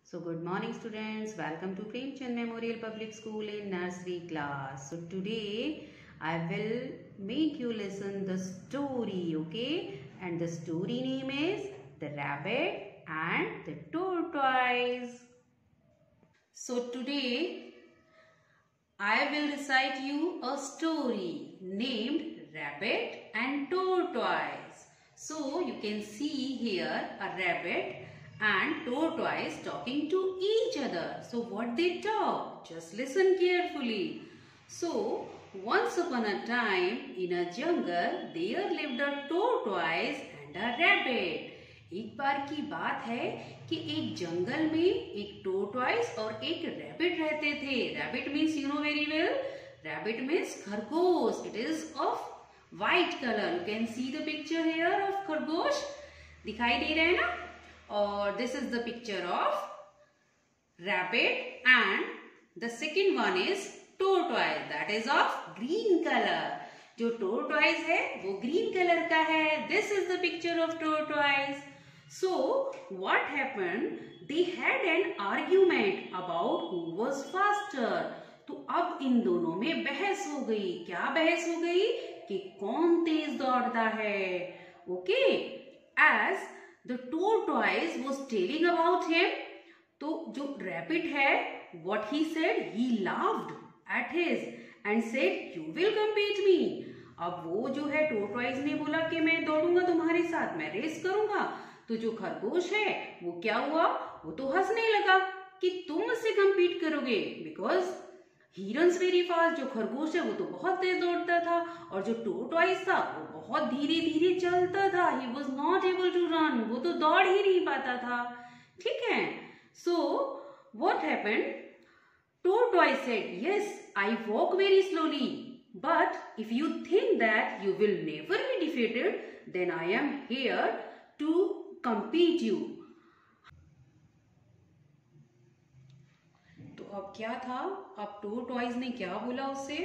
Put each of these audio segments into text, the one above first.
So good morning students, welcome to Premchand Memorial Public School in nursery class. So today I will make you listen the story, okay? And the story name is The Rabbit and the Tortoise. So today I will recite you a story named Rabbit and Tortoise. So you can see here a rabbit and tortoise talking to each other. So what they talk? Just listen carefully. So once upon a time in a jungle there lived a tortoise and a rabbit. एक बार की बात है कि एक जंगल में एक tortoise और एक रैबिट रहते थे. Rabbit means you know very well, rabbit means खरगोश. It is of white colour. You can see the picture here of खरगोश. दिखाई दे रहा है ना? और this is the picture of rabbit and the second one is tortoise, that is of green colour. जो tortoise है वो ग्रीन कलर का है. This is the picture of tortoise. So what happened? They had an argument about who was faster. तो अब इन दोनों में बहस हो गई. क्या बहस हो गई? कि कौन तेज दौड़ता है. Okay? As the tortoise was telling about him, तो जो rabbit है, what he said? He laughed at his and said, "You will compete me." अब वो जो है tortoise ने बोला कि मैं दौड़ूंगा तुम्हारे साथ, मैं रेस करूंगा. तो जो खरगोश है वो क्या हुआ? वो तो हंसने लगा कि तुम मुझसे compete करोगे, because he runs very fast. जो खरगोश है वो तो बहुत तेज दौड़ता था और जो टोरटॉइस था वो बहुत धीरे धीरे चलता था. he was not able to run. वो तो दौड़ ही नहीं पाता था. ठीक है. so what happened? Tortoise said, "Yes, I walk very slowly, but if you think that you will never be defeated, then I am here to compete you." तो अब क्या था? अब टोरटॉइस ने क्या बोला उससे,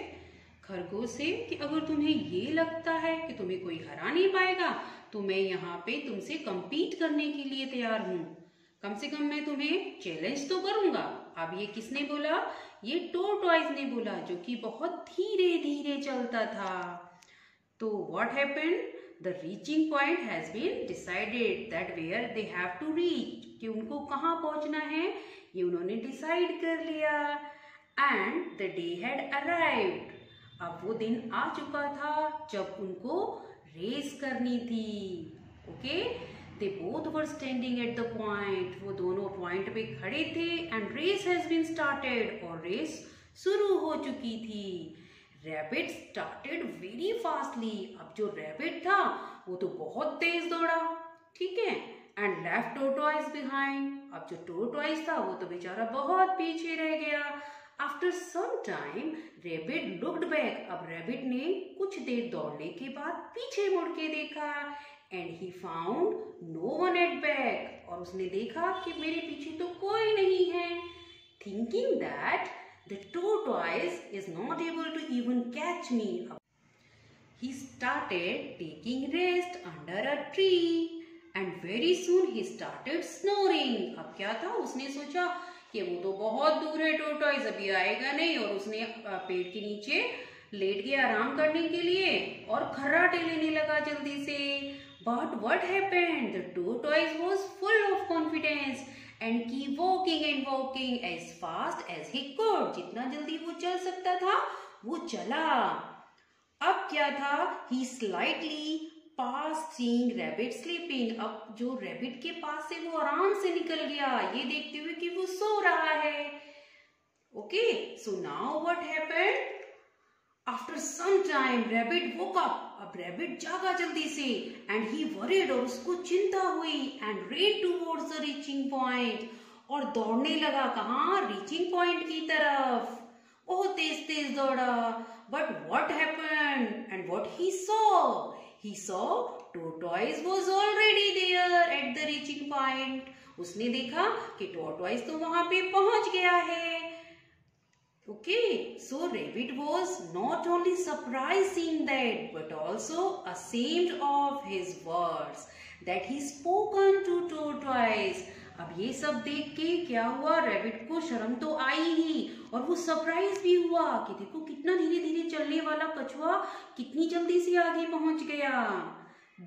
खरगोश से, कि अगर तुम्हें ये लगता है कि तुम्हें कोई हरा नहीं पाएगा तो मैं यहाँ पे तुमसे compete करने के लिए तैयार हूँ. कम से कम मैं तुम्हें चैलेंज तो करूंगा. अब ये किसने बोला? ये टोरटॉइस ने बोला, जो कि बहुत धीरे धीरे चलता था. तो what happened? The reaching point has been decided, that where they have to reach, कि उनको कहाँ पहुँचना है ये उन्होंने डिसाइड कर लिया. And the day had arrived. अब वो दिन आ चुका था जब उनको रेस करनी थी. Okay. They both were standing at the point. वो दोनों पॉइंट पे खड़े थे and race has been started. और रेस शुरू हो चुकी थी. Rabbit started very fastly. अब जो रैबिट था वो तो बहुत तेज दौड़ा. ठीक है. And left tortoise behind. अब जो टोरटॉइस था वो तो बेचारा बहुत पीछे रह गया. After some time rabbit looked back. अब रैबिट ने कुछ देर दौड़ने के बाद पीछे मुड़ के देखा and he found no one at back. और उसने देखा कि मेरे पीछे तो कोई नहीं है. Thinking that the tortoise is not able to even catch me, he started taking rest under a tree and very soon he started snoring. अब क्या था? उसने सोचा कि वो तो बहुत दूर है टोरटॉइस, अभी आएगा नहीं, और उसने पेड़ के नीचे लेट गया आराम करने के लिए और खर्राटे लेने लगा जल्दी से. But what happened? The tortoise was full of confidence and keep walking and walking as fast as he could. जितना जल्दी वो चल सकता था वो चला. अब क्या था? He slightly passed seeing rabbit sleeping. अब जो रैबिट के पास से वो आराम से निकल गया ये देखते हुए कि वो सो रहा है. Okay, so now what happened? After some time rabbit woke up. अब रैबिट जागा जल्दी से and he worried, और उसको चिंता हुई, and ran towards the reaching point. और दौड़ने लगा. कहाँ? रीचिंग पॉइंट की तरफ. बहुत तेज तेज दौड़ा. But what happened? And what he saw? He saw tortoise was already there at the reaching point. उसने देखा कि टोरटॉइस तो वहां पे पहुंच गया है. Okay, so rabbit was not only surprised seeing that, but also ashamed of his words that he spoken to tortoise. अब ये सब देख के क्या हुआ, रैबिट को शर्म तो आई ही और वो सरप्राइज भी हुआ कि देखो कितना धीरे धीरे चलने वाला कछुआ कितनी जल्दी से आगे पहुंच गया।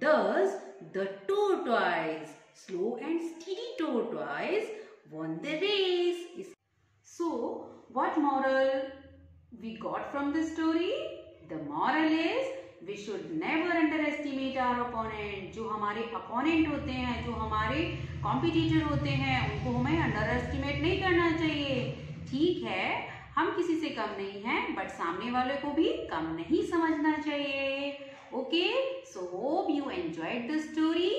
Thus the tortoise, slow and steady tortoise, won the race. So what moral we got from this story? The moral is we should never underestimate our opponent. जो हमारे opponent होते हैं, जो हमारे competitor होते हैं, उनको हमें underestimate नहीं करना चाहिए। ठीक है, हम किसी से कम नहीं हैं, बट सामने वाले को भी कम नहीं समझना चाहिए। Okay, so hope you enjoyed the story.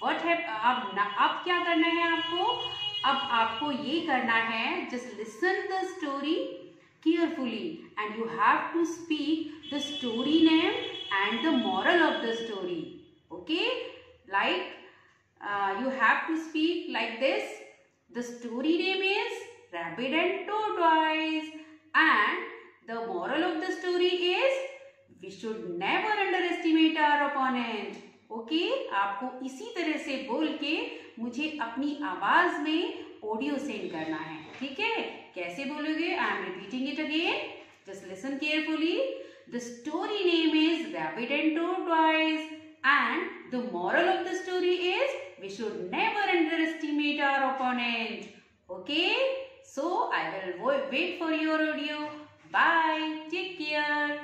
अब क्या करना है आपको? अब आपको ये करना है, just listen the story carefully and you have to speak the story name and the moral of the story. Okay, like you have to speak like this. The story name is Rabbit and Tortoise and the moral of the story is we should never underestimate our opponent. Okay, आपको इसी तरह से बोल के मुझे अपनी आवाज में ऑडियो सेंड करना है। ठीक है, कैसे बोलोगे? I am repeating it again, just listen carefully. The story name is rabbit and tortoise and the moral of the story is we should never underestimate our opponent. Okay, so I will wait for your audio. Bye, take care.